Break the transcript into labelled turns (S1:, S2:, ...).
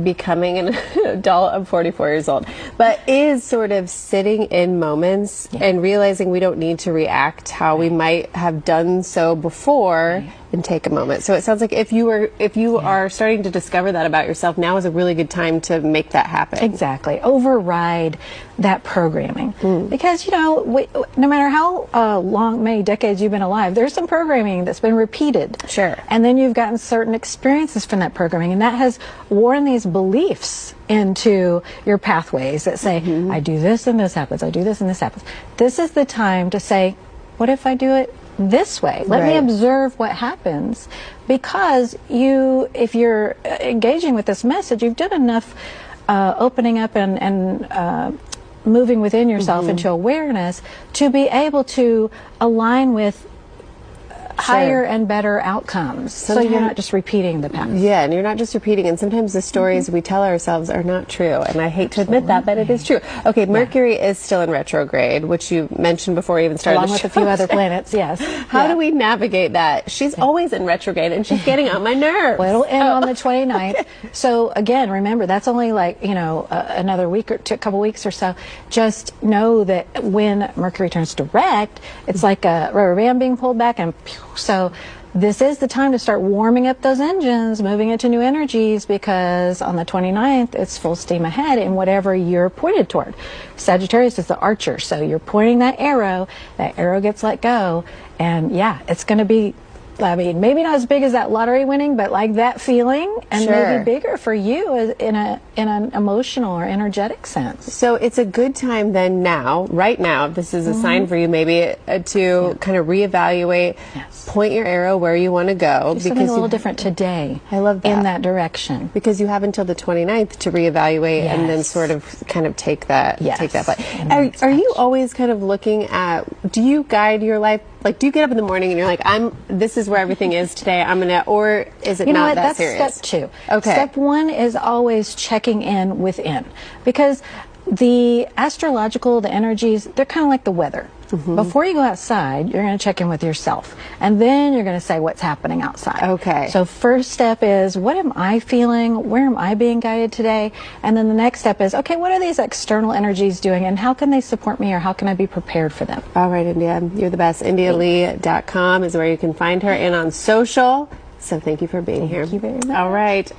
S1: becoming an adult. I'm 44 years old, but is sort of sitting in moments and realizing we don't need to react how we might have done so before and take a moment. So it sounds like if you are starting to discover that about yourself, now is a really good time to make that happen.
S2: Exactly. Override that programming. Because, you know, no matter how many decades you've been alive, there's some programming that's been repeated.
S1: Sure.
S2: And then you've gotten certain experiences from that programming, and that has worn these beliefs into your pathways that say, I do this and this happens, I do this and this happens. This is the time to say, what if I do it this way? Let me observe what happens, because if you're engaging with this message, you've done enough opening up and moving within yourself into awareness to be able to align with higher and better outcomes. So you're not just repeating the past.
S1: Yeah, and you're not just repeating, and sometimes the stories we tell ourselves are not true, and I hate to admit that, but it is true. Okay, Mercury is still in retrograde, which you mentioned before we even started
S2: Along with a few other planets, yes.
S1: How do we navigate that? She's always in retrograde, and she's getting on my nerves.
S2: Well, it'll end on the 29th. So again, remember, that's only like, you know, another week or a couple weeks or so. Just know that when Mercury turns direct, it's like a rubber band being pulled back, and so this is the time to start warming up those engines, moving into new energies, because on the 29th, it's full steam ahead in whatever you're pointed toward. Sagittarius is the archer, so you're pointing that arrow gets let go, and yeah, it's going to be, I mean, maybe not as big as that lottery winning, but like that feeling, and maybe bigger for you in an emotional or energetic sense.
S1: So it's a good time then right now, this is a sign for you maybe to kind of reevaluate, point your arrow where you want to go.
S2: Do something a little different today.
S1: I love that.
S2: In that direction.
S1: Because you have until the 29th to reevaluate and then sort of kind of take that flight. Are you always kind of looking at, do you guide your life? Like, do you get up in the morning and you're like, this is where everything is today, or is it not that serious?
S2: That's step 2.
S1: Okay.
S2: Step 1 is always checking in within, because the astrological, the energies, they're kind of like the weather. Before you go outside, you're going to check in with yourself, and then you're going to say what's happening outside.
S1: Okay.
S2: So first step is, what am I feeling? Where am I being guided today? And then the next step is, okay, what are these external energies doing, and how can they support me, or how can I be prepared for them?
S1: All right, India, you're the best. IndiaLee.com is where you can find her, and on social. So thank you for being here.
S2: Thank you very much.
S1: All right.